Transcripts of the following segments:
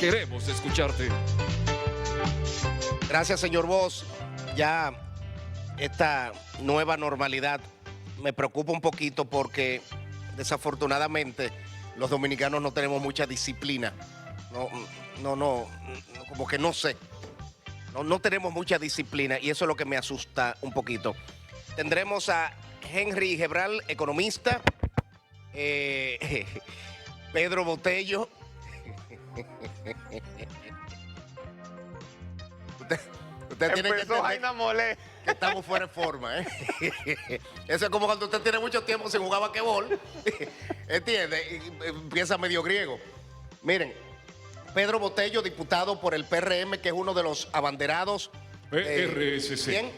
Queremos escucharte. Gracias, señor Voz. Ya esta nueva normalidad me preocupa un poquito porque desafortunadamente los dominicanos no tenemos mucha disciplina. Como que no sé. No tenemos mucha disciplina y eso es lo que me asusta un poquito. Tendremos a Henry Gebral, economista, Pedro Botello. Usted tiene que entender que estamos fuera de forma, ¿eh? Eso es como cuando usted tiene mucho tiempo sin jugar basquetbol, ¿entiende? Y empieza medio griego. Miren, Pedro Botello, diputado por el PRM, que es uno de los abanderados. PRSC. ¿Quién?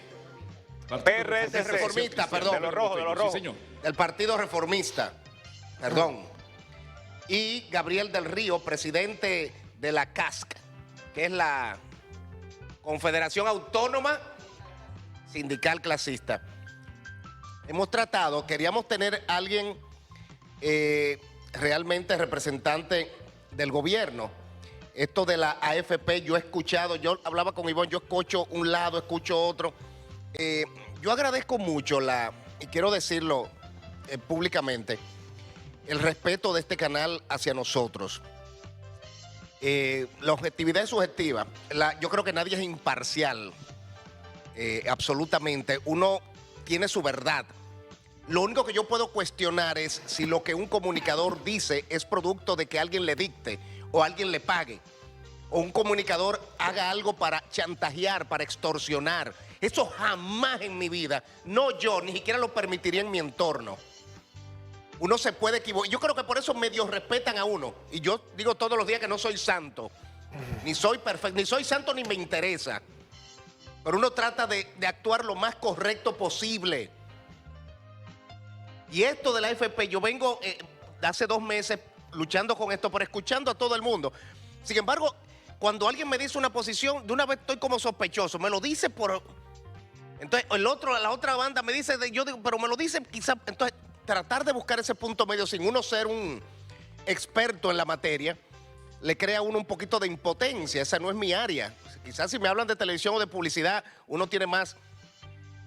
PRSC. Reformista, perdón. De los rojos. Sí, señor. Del Partido Reformista, perdón. Y Gabriel del Río, presidente de la CASC, que es la Confederación Autónoma Sindical Clasista. Hemos tratado, queríamos tener a alguien realmente representante del gobierno. Esto de la AFP, yo he escuchado, yo hablaba con Ivonne, yo escucho un lado, escucho otro. Yo agradezco mucho y quiero decirlo públicamente, el respeto de este canal hacia nosotros. La objetividad es subjetiva. Yo creo que nadie es imparcial, absolutamente. Uno tiene su verdad. Lo único que yo puedo cuestionar es si lo que un comunicador dice es producto de que alguien le dicte o alguien le pague, o un comunicador haga algo para chantajear, para extorsionar. Eso jamás en mi vida, no yo, ni siquiera lo permitiría en mi entorno. Uno se puede equivocar. Yo creo que por eso medios respetan a uno. Y yo digo todos los días que no soy santo, ni soy perfecto, ni soy santo ni me interesa. Pero uno trata de actuar lo más correcto posible. Y esto de la AFP, yo vengo de hace 2 meses luchando con esto, pero escuchando a todo el mundo. Sin embargo, cuando alguien me dice una posición, de una vez estoy como sospechoso. Me lo dice por... Entonces, la otra banda me dice, yo digo, pero me lo dice quizás... Entonces, tratar de buscar ese punto medio sin uno ser un experto en la materia, le crea a uno un poquito de impotencia. Esa no es mi área. Quizás si me hablan de televisión o de publicidad, uno tiene más.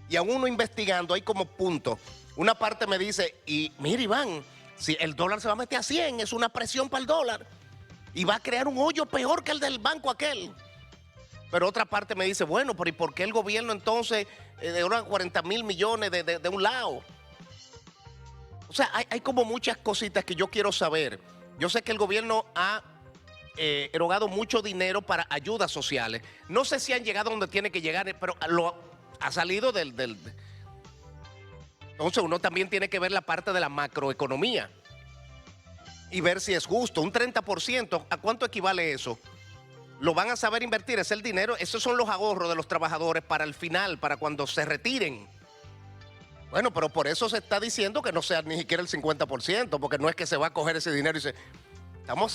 Y a uno investigando hay como puntos. Una parte me dice, y mira, Iván, si el dólar se va a meter a 100, es una presión para el dólar. Y va a crear un hoyo peor que el del banco aquel. Pero otra parte me dice, bueno, pero ¿y por qué el gobierno entonces de unos 40 mil millones de un lado? O sea, hay como muchas cositas que yo quiero saber. Yo sé que el gobierno ha erogado mucho dinero para ayudas sociales. No sé si han llegado donde tiene que llegar, pero ha salido del... Entonces uno también tiene que ver la parte de la macroeconomía y ver si es justo. Un 30%, ¿a cuánto equivale eso? Lo van a saber invertir, es el dinero, esos son los ahorros de los trabajadores para el final, para cuando se retiren. Bueno, pero por eso se está diciendo que no sea ni siquiera el 50%, porque no es que se va a coger ese dinero y se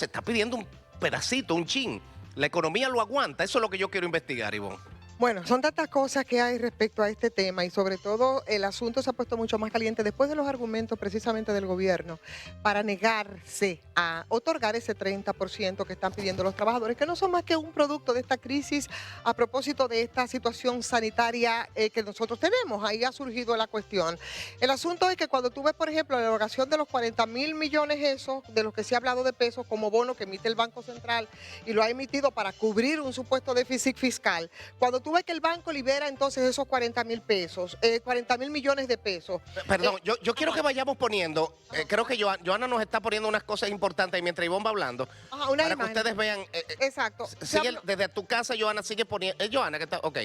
está pidiendo un pedacito, un chin. La economía lo aguanta, eso es lo que yo quiero investigar, Ivonne. Bueno, son tantas cosas que hay respecto a este tema y sobre todo el asunto se ha puesto mucho más caliente después de los argumentos precisamente del gobierno para negarse a otorgar ese 30% que están pidiendo los trabajadores, que no son más que un producto de esta crisis a propósito de esta situación sanitaria que nosotros tenemos. Ahí ha surgido la cuestión. El asunto es que cuando tú ves, por ejemplo, la erogación de los 40 mil millones esos, de los que se ha hablado de pesos como bono que emite el Banco Central y lo ha emitido para cubrir un supuesto déficit fiscal, cuando tú ves que el banco libera entonces esos 40 mil pesos, 40 mil millones de pesos. Perdón, yo quiero que vayamos poniendo, creo que Joana nos está poniendo unas cosas importantes y mientras Ivonne va hablando, una para imagen. que ustedes vean. Exacto. Sigue, desde tu casa, Joana, sigue poniendo. Joana, que está, ok.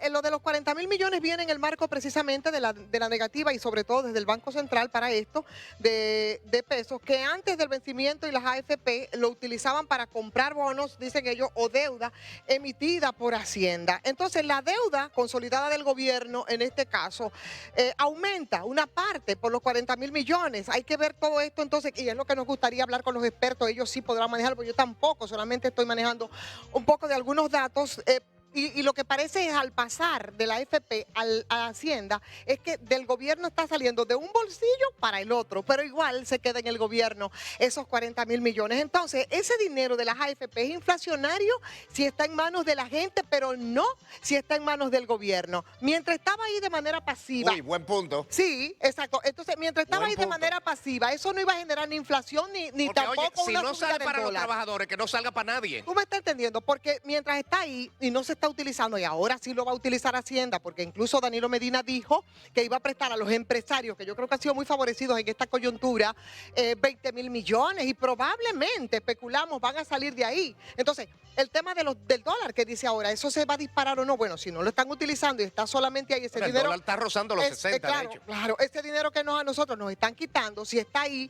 Lo de los 40 mil millones viene en el marco precisamente de la negativa y sobre todo desde el Banco Central para esto de pesos que antes del vencimiento y las AFP lo utilizaban para comprar bonos, dicen ellos, o deuda emitida por Hacienda. Entonces la deuda consolidada del gobierno en este caso aumenta una parte por los 40 mil millones. Hay que ver todo esto entonces y es lo que nos gustaría hablar con los expertos. Ellos sí podrán manejarlo, porque yo tampoco, solamente estoy manejando un poco de algunos datos. y lo que parece es al pasar de la AFP a Hacienda, es que del gobierno está saliendo de un bolsillo para el otro, pero igual se queda en el gobierno esos 40.000 millones. Entonces, ese dinero de las AFP es inflacionario si está en manos de la gente, pero no si está en manos del gobierno. Mientras estaba ahí de manera pasiva. Uy, buen punto. Sí, exacto. Entonces, mientras estaba Buen ahí de punto. manera pasiva, eso no iba a generar ni inflación ni Porque, tampoco oye, si una no subida sale del para los dólar. trabajadores, que no salga para nadie. Tú me estás entendiendo, porque mientras está ahí y no se está utilizando, y ahora sí lo va a utilizar Hacienda, porque incluso Danilo Medina dijo que iba a prestar a los empresarios, que yo creo que han sido muy favorecidos en esta coyuntura, 20.000 millones, y probablemente, especulamos, van a salir de ahí. Entonces, el tema del dólar que dice ahora, ¿eso se va a disparar o no? Bueno, si no lo están utilizando y está solamente ahí ese Bueno, el dinero... dólar está rozando los 60, claro, de hecho. claro, ese dinero que a nosotros nos están quitando, si está ahí,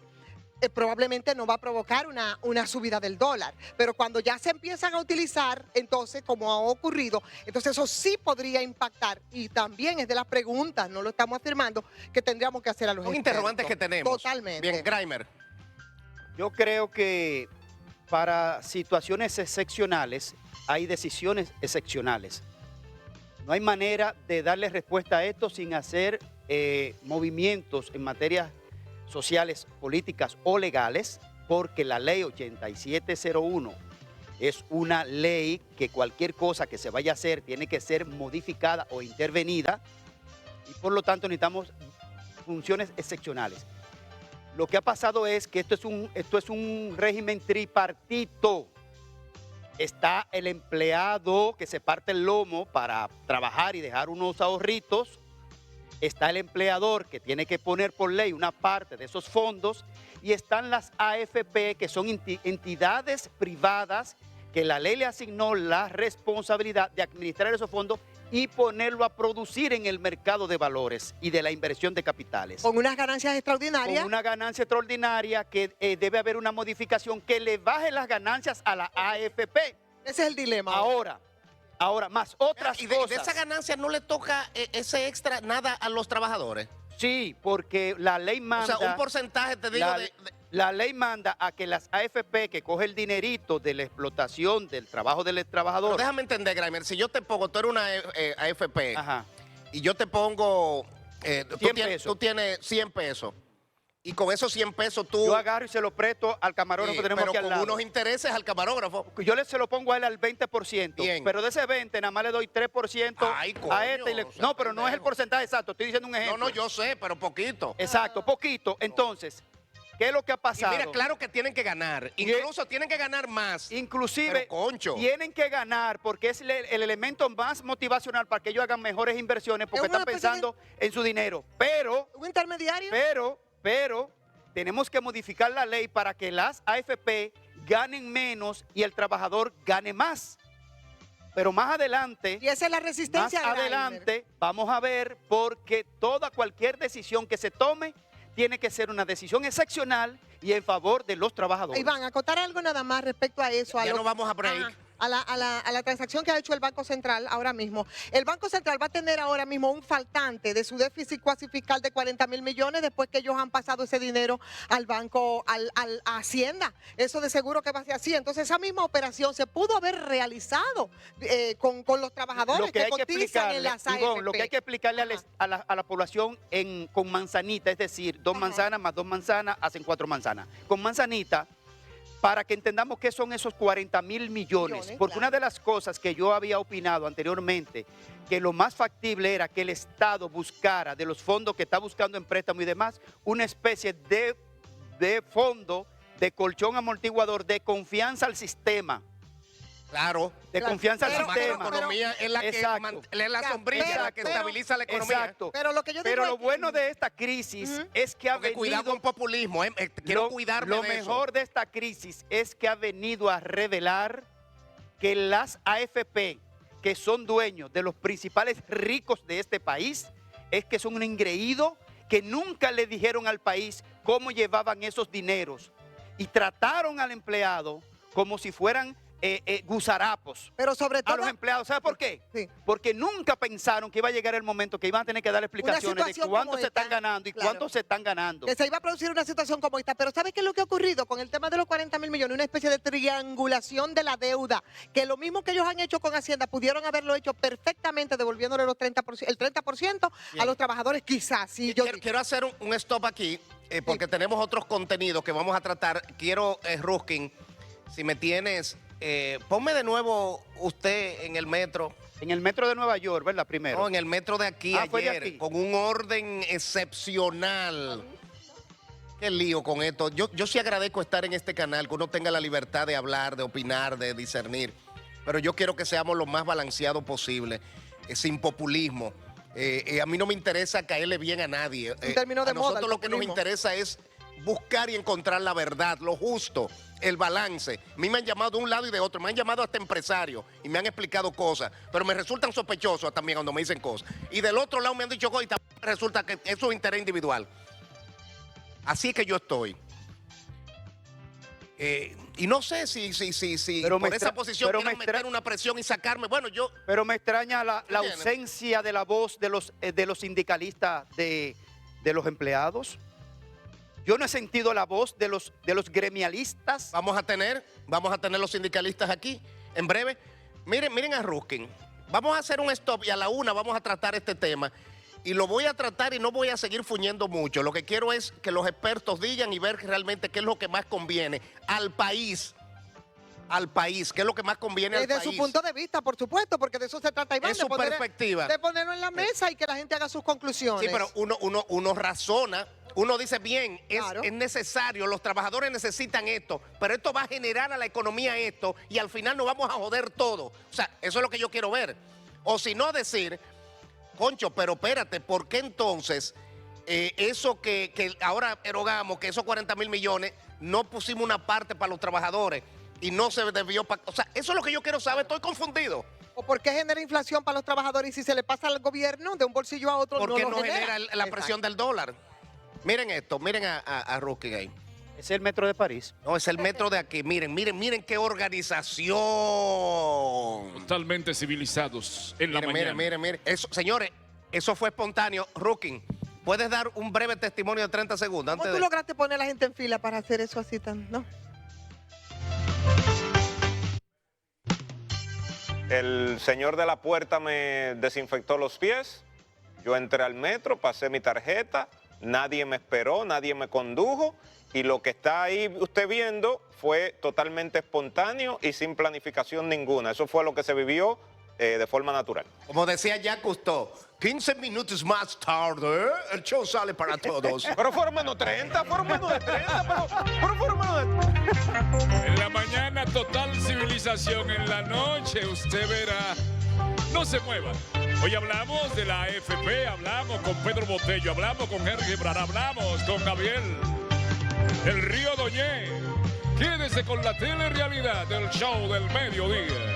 probablemente no va a provocar una subida del dólar. Pero cuando ya se empiezan a utilizar, entonces, como ha ocurrido, entonces eso sí podría impactar. Y también es de las preguntas, no lo estamos afirmando, que tendríamos que hacer a los Son expertos. interrogantes que tenemos. Totalmente. Bien, Grimer. Yo creo que para situaciones excepcionales hay decisiones excepcionales. No hay manera de darle respuesta a esto sin hacer movimientos en materias sociales, políticas o legales, porque la ley 8701 es una ley que cualquier cosa que se vaya a hacer tiene que ser modificada o intervenida, y por lo tanto necesitamos funciones excepcionales. Lo que ha pasado es que esto es un régimen tripartito. Está el empleado que se parte el lomo para trabajar y dejar unos ahorritos. Está el empleador que tiene que poner por ley una parte de esos fondos, y están las AFP, que son entidades privadas que la ley le asignó la responsabilidad de administrar esos fondos y ponerlo a producir en el mercado de valores y de la inversión de capitales. Con unas ganancias extraordinarias. Con una ganancia extraordinaria que debe haber una modificación que le baje las ganancias a la AFP. Ese es el dilema. Ahora, más otras Y cosas. de esa ganancia no le toca ese extra nada a los trabajadores. Sí, porque la ley manda... O sea, un porcentaje, te digo, la ley manda a que las AFP, que coge el dinerito de la explotación del trabajo del trabajador... Pero déjame entender, Grimer, si yo te pongo, tú eres una AFP, Ajá. y yo te pongo, 100 pesos. tú tienes 100 pesos, y con esos 100 pesos tú... Yo agarro y se lo presto al camarógrafo que tenemos pero aquí al con lado. unos intereses al camarógrafo. Yo se lo pongo a él al 20%, Bien. pero de ese 20 nada más le doy 3% Ay, coño, a este. No, pero no es el pendejo. porcentaje exacto, estoy diciendo un ejemplo. No, yo sé, pero poquito. Exacto, poquito. Entonces, ¿qué es lo que ha Y pasado? mira, claro que tienen que ganar. Incluso tienen que ganar más. Inclusive, Pero, concho. tienen que ganar porque es el elemento más motivacional para que ellos hagan mejores inversiones, porque Es una están especie de- pensando en su dinero. Pero ¿Un intermediario? tenemos que modificar la ley para que las AFP ganen menos y el trabajador gane más. Pero más adelante, Y esa es la resistencia. más Grimer. adelante vamos a ver, porque cualquier decisión que se tome tiene que ser una decisión excepcional y en favor de los trabajadores. Iván, acotar algo nada más respecto a eso. Ya no vamos a break. Ajá, a la transacción que ha hecho el Banco Central ahora mismo. El Banco Central va a tener ahora mismo un faltante de su déficit cuasi fiscal de 40.000 millones después que ellos han pasado ese dinero al banco, a Hacienda. Eso de seguro que va a ser así. Entonces esa misma operación se pudo haber realizado con los trabajadores que cotizan en las AFP. Ivonne, lo que hay que explicarle a la población con manzanita, es decir, 2 manzanas más 2 manzanas hacen 4 manzanas. Con manzanita, para que entendamos qué son esos 40.000 millones. Porque claro. una de las cosas que yo había opinado anteriormente, que lo más factible era que el Estado buscara de los fondos que está buscando en préstamo y demás, una especie de fondo, de colchón amortiguador, de confianza al sistema. Claro. De confianza al La sistema. economía es la que Exacto. es la sombrilla la que estabiliza la economía. Exacto. Pero lo que yo digo Pero es lo que- bueno de esta crisis es que ha Porque cuidado venido... con populismo, quiero cuidarme Lo de eso. mejor de esta crisis es que ha venido a revelar que las AFP, que son dueños de los principales ricos de este país, es que son un engreído que nunca le dijeron al país cómo llevaban esos dineros y trataron al empleado como si fueran gusarapos Pero sobre a todo, los empleados. ¿Sabe por qué? Sí. Porque nunca pensaron que iba a llegar el momento que iban a tener que dar explicaciones de situación cuánto como se están esta, ganando y claro, cuánto se están ganando. que se iba a producir una situación como esta. Pero ¿sabes qué es lo que ha ocurrido con el tema de los 40.000 millones? Una especie de triangulación de la deuda, que lo mismo que ellos han hecho con Hacienda, pudieron haberlo hecho perfectamente devolviéndole el 30% a los trabajadores, quizás. Sí, Quiero hacer un stop aquí, porque tenemos otros contenidos que vamos a tratar. Quiero, Ruskin, si me tienes, ponme de nuevo usted en el metro. En el metro de Nueva York, ¿verdad? Primero. No, en el metro de aquí Fue de ayer, aquí. con un orden excepcional. Qué lío con esto. Yo sí agradezco estar en este canal, que uno tenga la libertad de hablar, de opinar, de discernir. Pero yo quiero que seamos lo más balanceados posible, sin populismo. A mí no me interesa caerle bien a nadie. Un término de a moda, nosotros el lo que nos populismo. interesa es buscar y encontrar la verdad, lo justo, el balance. A mí me han llamado de un lado y de otro, me han llamado hasta empresarios y me han explicado cosas, pero me resultan sospechosos también cuando me dicen cosas. Y del otro lado me han dicho cosas y también resulta que eso es interés individual. Así es que yo estoy. Y no sé si Pero por me esa extra- posición pero quieren me meter extra- una presión y sacarme. Bueno, yo... Pero me extraña la ¿Entiendes? ausencia de la voz de los sindicalistas de los empleados. Yo no he sentido la voz de los gremialistas. Vamos a tener los sindicalistas aquí en breve. Miren a Ruskin. Vamos a hacer un stop y a la 1 vamos a tratar este tema. Y lo voy a tratar y no voy a seguir fuñendo mucho. Lo que quiero es que los expertos digan y ver realmente qué es lo que más conviene al país. Al país, qué es lo que más conviene al Desde país. su punto de vista, por supuesto, porque de eso se trata, Iván, Es su perspectiva. de ponerlo en la mesa y que la gente haga sus conclusiones. Sí, pero uno razona, uno dice bien, Claro. es necesario, los trabajadores necesitan esto, pero esto va a generar a la economía esto y al final nos vamos a joder todo. O sea, eso es lo que yo quiero ver. O si no decir, concho, pero espérate, ¿por qué entonces eso que ahora erogamos, que esos 40.000 millones, no pusimos una parte para los trabajadores y no se debió para... O sea, eso es lo que yo quiero saber, estoy confundido. ¿O por qué genera inflación para los trabajadores y si se le pasa al gobierno de un bolsillo a otro ¿Por qué no no lo genera la Exacto. presión del dólar? Miren esto, miren a Ruskin ahí. Es el metro de París. No, es el metro de aquí. Miren qué organización. Totalmente civilizados en la mañana. Miren. Eso, señores, eso fue espontáneo. Ruskin, ¿puedes dar un breve testimonio de 30 segundos? ¿Cómo Antes tú de... lograste poner a la gente en fila para hacer eso así tan, no? El señor de la puerta me desinfectó los pies. Yo entré al metro, pasé mi tarjeta, nadie me esperó, nadie me condujo. Y lo que está ahí usted viendo fue totalmente espontáneo y sin planificación ninguna. Eso fue lo que se vivió de forma natural. Como decía Jacques Cousteau, 15 minutos más tarde, el show sale para todos. Pero fueron menos 30, fueron menos de 30, pero fueron menos de... En la mañana total civilización, en la noche usted verá. No se muevan. Hoy hablamos de la AFP, hablamos con Pedro Botello, hablamos con Henry Gibran, hablamos con Gabriel, el Río Doñé. Quédese con la telerealidad del show del mediodía.